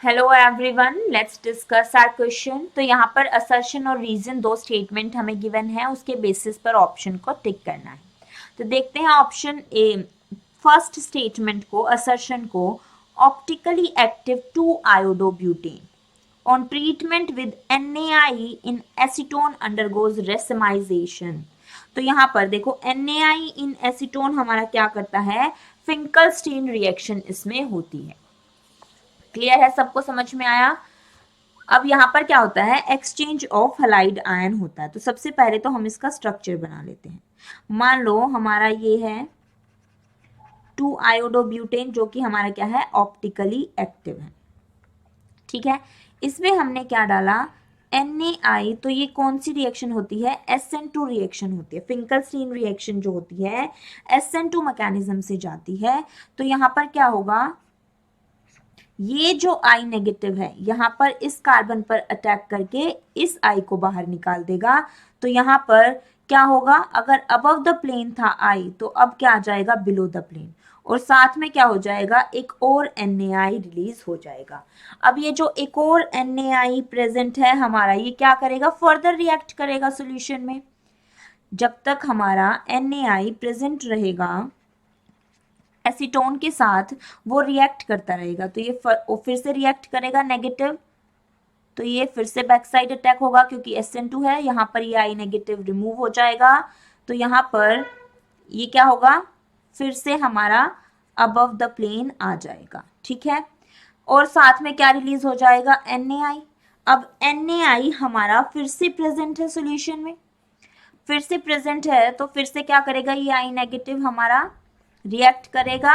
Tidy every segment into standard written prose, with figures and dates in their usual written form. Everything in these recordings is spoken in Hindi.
Hello everyone, let's discuss our question. तो यहाँ पर असर्शन और रीजन दो स्टेटमेंट हमें गिवन है, उसके बेसिस पर ऑप्शन को टिक करना है। तो देखते हैं ऑप्शन ए, फर्स्ट स्टेटमेंट को, असर्शन को, optically active 2-iodobutane on treatment with NaI in acetone undergoes racemisation. तो यहाँ पर देखो NaI इन एसीटोन हमारा क्या करता है, फिंकलस्टीन रिएक्शन इसमें होती है। क्लियर है, सबको समझ में आया। अब यहाँ पर क्या होता है, एक्सचेंज ऑफ हलाइड आयन होता है। तो सबसे पहले तो हम इसका स्ट्रक्चर बना लेते हैं। मान लो हमारा ये है 2-iodobutane, जो कि हमारा क्या है, ऑप्टिकली एक्टिव है। ठीक है, इसमें हमने क्या डाला, NaI। तो ये कौन सी रिएक्शन होती है, SN2 रिएक्शन होती है। फिंकलस्टीन रिएक्शन जो होती है SN2 मैकेनिज्म से जाती है। तो यहाँ पर क्या होगा, ये जो I नेगेटिव है यहाँ पर इस कार्बन पर अटैक करके इस I को बाहर निकाल देगा। तो यहाँ पर क्या होगा, अगर अबव द प्लेन था I, तो अब क्या आ जाएगा, बिलो द प्लेन। और साथ में क्या हो जाएगा, एक और NaI रिलीज हो जाएगा। अब ये जो एक और NaI प्रेजेंट है हमारा, ये क्या करेगा, फर्दर रिएक्ट करेगा सॉल्यूशन में। जब तक हमारा NaI प्रेजेंट रहेगा एसीटोन के साथ, वो रिएक्ट करता रहेगा। तो ये फिर से रिएक्ट करेगा नेगेटिव, तो ये फिर से बैक साइड अटैक होगा क्योंकि SN2 है। यहाँ पर ये I नेगेटिव रिमूव हो जाएगा। तो यहाँ पर ये क्या होगा, फिर से हमारा अबव द प्लेन आ जाएगा। ठीक है, और साथ में क्या रिलीज हो जाएगा, NaI। अब NaI हमारा फिर से प्रेजेंट है सॉल्यूशन में, फिर से प्रेजेंट है। तो फिर से क्या करेगा, ये I नेगेटिव हमारा रिएक्ट करेगा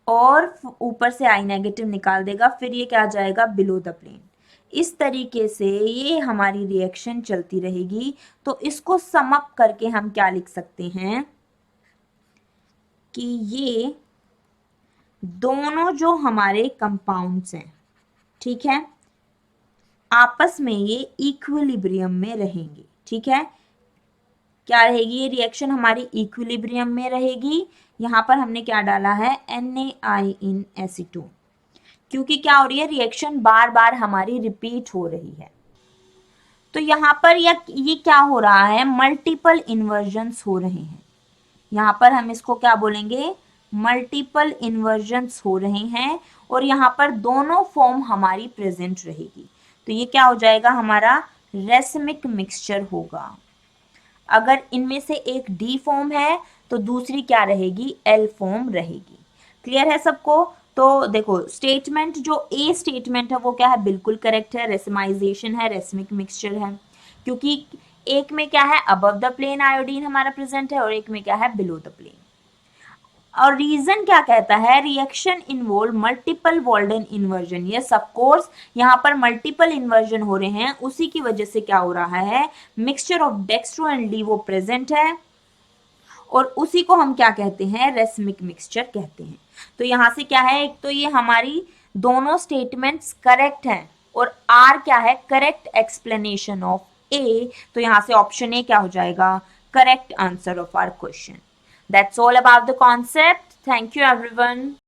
और ऊपर से I नेगेटिव निकाल देगा। फिर ये क्या आ जाएगा, बिलो द प्लेन। इस तरीके से ये हमारी रिएक्शन चलती रहेगी। तो इसको सम अप करके हम क्या लिख सकते हैं कि ये दोनों जो हमारे कंपाउंड्स हैं, ठीक है, आपस में ये इक्विलिब्रियम में रहेंगे। ठीक है, क्या रहेगी, ये रिएक्शन हमारी इक्विलिब्रियम में रहेगी। यहाँ पर हमने क्या डाला है, NaI इन एसीटोन, क्योंकि क्या हो रही है, रिएक्शन बार बार हमारी रिपीट हो रही है। तो यहाँ पर ये क्या हो रहा है, मल्टीपल इन्वर्जन्स हो रहे हैं। यहाँ पर हम इसको क्या बोलेंगे, मल्टीपल इन्वर्जन्स हो रहे हैं। और यहाँ पर दोनों फॉर्म हमारी प्रेजेंट रहेगी। तो ये क्या हो जाएगा, हमारा रेसमिक मिक्सचर होगा। अगर इनमें से एक D फॉर्म है तो दूसरी क्या रहेगी, L फॉर्म रहेगी। क्लियर है सबको। तो देखो स्टेटमेंट जो A स्टेटमेंट है वो क्या है, बिल्कुल करेक्ट है, रेसमाइजेशन है, रेसमिक मिक्सचर है। क्योंकि एक में क्या है, अबव द प्लेन आयोडीन हमारा प्रेजेंट है और एक में क्या है, बिलो द प्लेन। और रीजन क्या कहता है, reaction involve multiple Walden inversion. Yes of course, यहाँ पर मल्टीपल इन्वर्जन हो रहे हैं, उसी की वजह से क्या हो रहा है, mixture of dextro and D वो प्रेजेंट है। और उसी को हम क्या कहते हैं, रेसमिक मिक्सचर कहते हैं। तो यहाँ से क्या है, एक तो ये हमारी दोनों स्टेटमेंट्स करेक्ट हैं और आर क्या है, करेक्ट एक्सप्लेनेशन ऑफ ए। तो यहाँ से ऑप्शन ए क्या हो जाएगा, correct answer of our question. That's all about the concept. Thank you everyone.